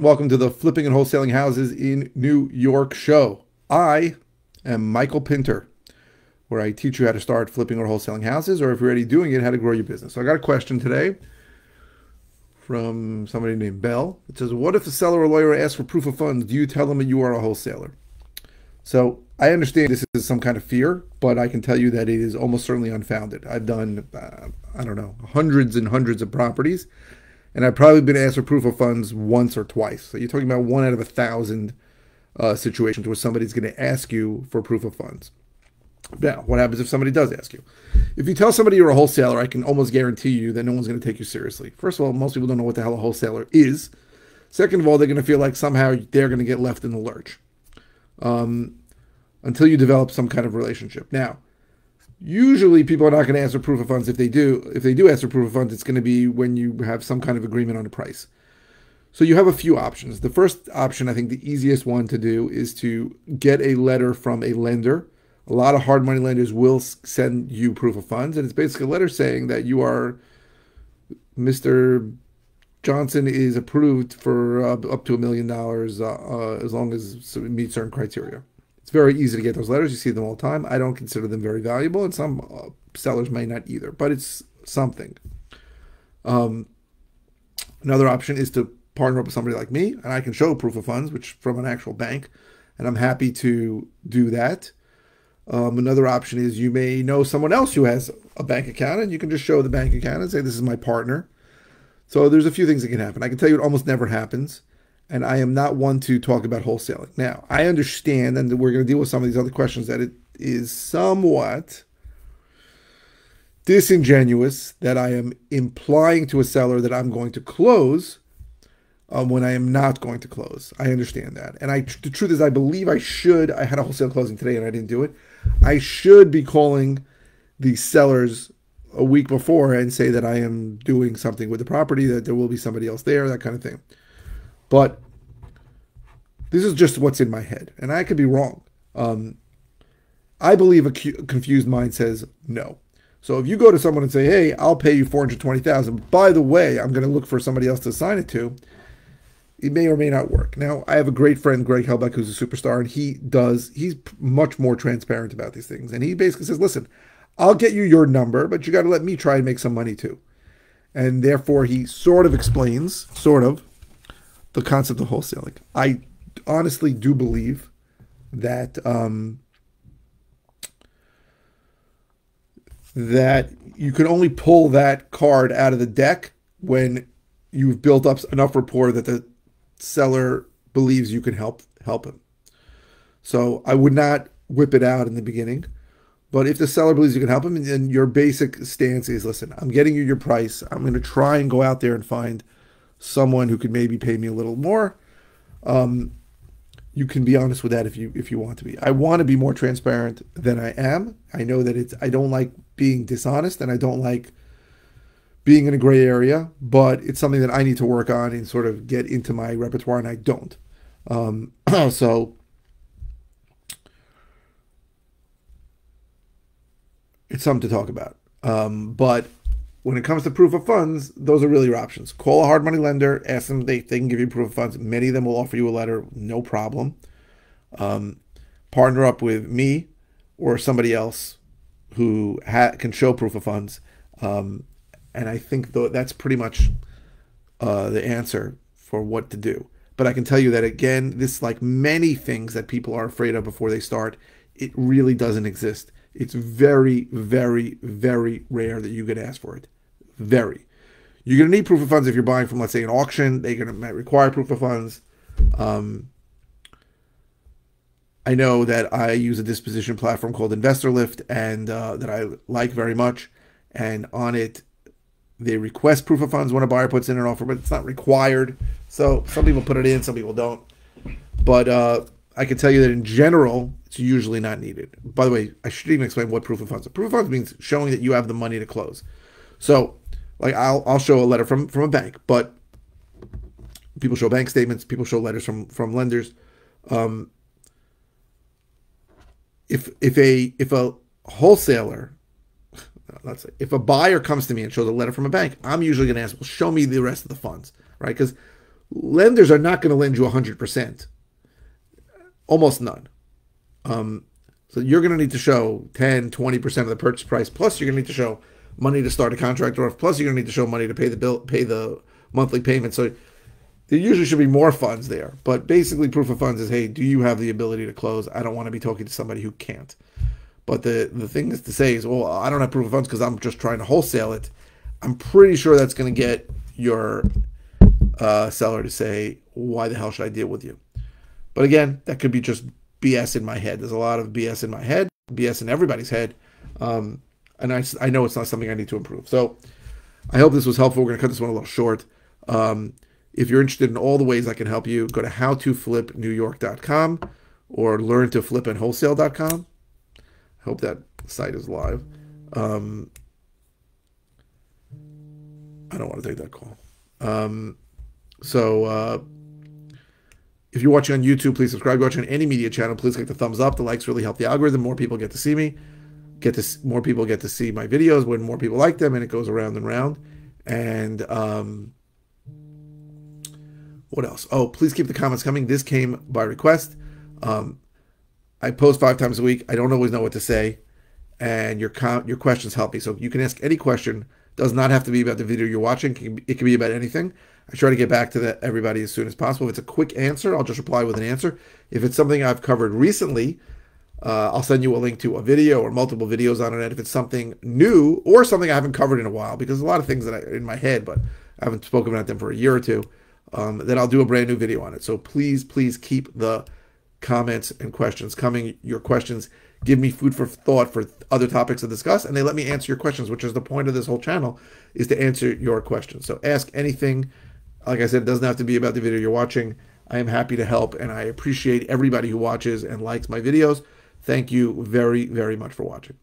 Welcome to the Flipping and Wholesaling Houses in New York show. I am Michael Pinter, where I teach you how to start flipping or wholesaling houses, or if you're already doing it, how to grow your business. So I got a question today from somebody named Bell. It says, what if the seller or lawyer asks for proof of funds? Do you tell them that you are a wholesaler? So I understand this is some kind of fear, but I can tell you that it is almost certainly unfounded. I've done, I don't know, hundreds and hundreds of properties, and I've probably been asked for proof of funds once or twice. So you're talking about 1 out of 1,000 situations where somebody's going to ask you for proof of funds. Now, what happens if somebody does ask you? If you tell somebody you're a wholesaler, I can almost guarantee you that no one's going to take you seriously. First of all, most people don't know what the hell a wholesaler is. Second of all, they're going to feel like somehow they're going to get left in the lurch until you develop some kind of relationship. Now, usually people are not going to ask for proof of funds. If they do ask for proof of funds, it's going to be when you have some kind of agreement on a price. So you have a few options. The first option, I think the easiest one to do, is to get a letter from a lender. A lot of hard money lenders will send you proof of funds, and it's basically a letter saying that you are Mr. Johnson is approved for up to $1 million as long as it meets certain criteria. It's very easy to get those letters. You see them all the time. I don't consider them very valuable, and some sellers may not either, but it's something. Another option is to partner up with somebody like me, and I can show proof of funds, which from an actual bank, and I'm happy to do that. Another option is you may know someone else who has a bank account, and you can just show the bank account and say, this is my partner. So there's a few things that can happen. I can tell you it almost never happens. And I am not one to talk about wholesaling. Now, I understand, and we're going to deal with some of these other questions, that it is somewhat disingenuous that I am implying to a seller that I'm going to close when I am not going to close. I understand that. And the truth is, I believe I should. I had a wholesale closing today, and I didn't do it. I should be calling the sellers a week before and say that I am doing something with the property, that there will be somebody else there, that kind of thing. But this is just what's in my head, and I could be wrong. I believe a confused mind says no. So if you go to someone and say, hey, I'll pay you $420,000, by the way, I'm going to look for somebody else to assign it to, it may or may not work. Now, I have a great friend, Greg Helbeck, who's a superstar, and he's much more transparent about these things. And he basically says, listen, I'll get you your number, but you got to let me try and make some money too. And therefore, he sort of explains, the concept of wholesaling. I honestly do believe that that you can only pull that card out of the deck when you've built up enough rapport that the seller believes you can help him. So I would not whip it out in the beginning, but if the seller believes you can help him, and your basic stance is, listen, I'm getting you your price. I'm going to try and go out there and find someone who could maybe pay me a little more. You can be honest with that if you want to be. I want to be more transparent than I am. I know that I don't like being dishonest, and I don't like being in a gray area, but it's something that I need to work on and sort of get into my repertoire, and I don't. So it's something to talk about. But when it comes to proof of funds, those are really your options. Call a hard money lender, ask them if they can give you proof of funds. Many of them will offer you a letter, no problem. Partner up with me or somebody else who can show proof of funds. And I think that's pretty much the answer for what to do. But I can tell you that, again, this, like many things that people are afraid of before they start, it really doesn't exist. It's very, very, very rare that you get asked for it. Very. You're going to need proof of funds if you're buying from, let's say, an auction. They're going to require proof of funds. I know that I use a disposition platform called InvestorLift, and that I like very much. And on it, they request proof of funds when a buyer puts in an offer, but it's not required. So some people put it in, some people don't. But I can tell you that in general, it's usually not needed. By the way, I should even explain what proof of funds are. Proof of funds means showing that you have the money to close. So, like, I'll show a letter from a bank, but people show bank statements, people show letters from lenders. If a wholesaler, let's say, if a buyer comes to me and shows a letter from a bank, I'm usually going to ask, well, show me the rest of the funds, right? Because Lenders are not going to lend you 100%, almost none. So you're going to need to show 10, 20% of the purchase price, plus you're going to need to show money to start a contract off, plus you're going to need to show money to pay the bill, pay the monthly payment. So there usually should be more funds there. But basically proof of funds is, hey, do you have the ability to close? I don't want to be talking to somebody who can't. But the thing is to say is, well, I don't have proof of funds because I'm just trying to wholesale it. I'm pretty sure that's going to get your seller to say, why the hell should I deal with you? But again, that could be just BS in my head. There's a lot of BS in my head, BS in everybody's head. And I know it's not something I need to improve. So I hope this was helpful. We're going to cut this one a little short. If you're interested in all the ways I can help you, go to howtoflipnewyork.com or learntoflipandwholesale.com. I hope that site is live. I don't want to take that call. If you're watching on YouTube, please subscribe. If you're watching on any media channel, please click the thumbs up. The likes really help the algorithm. More people get to see me. More people get to see my videos when more people like them, and it goes around and round. And what else? Oh, please keep the comments coming. This came by request. I post 5 times a week. I don't always know what to say, and your questions help me. So you can ask any question. Does not have to be about the video you're watching. It can be about anything. I try to get back to everybody as soon as possible. If it's a quick answer, I'll just reply with an answer. If it's something I've covered recently, I'll send you a link to a video or multiple videos on it. If it's something new or something I haven't covered in a while, because there's a lot of things that are in my head, but I haven't spoken about them for a year or two, then I'll do a brand new video on it. So please, please keep the comments and questions coming. Your questions give me food for thought for other topics to discuss, and they let me answer your questions, which is the point of this whole channel, is to answer your questions. So ask anything. Like I said, it doesn't have to be about the video you're watching. I am happy to help, and I appreciate everybody who watches and likes my videos. Thank you very, very much for watching.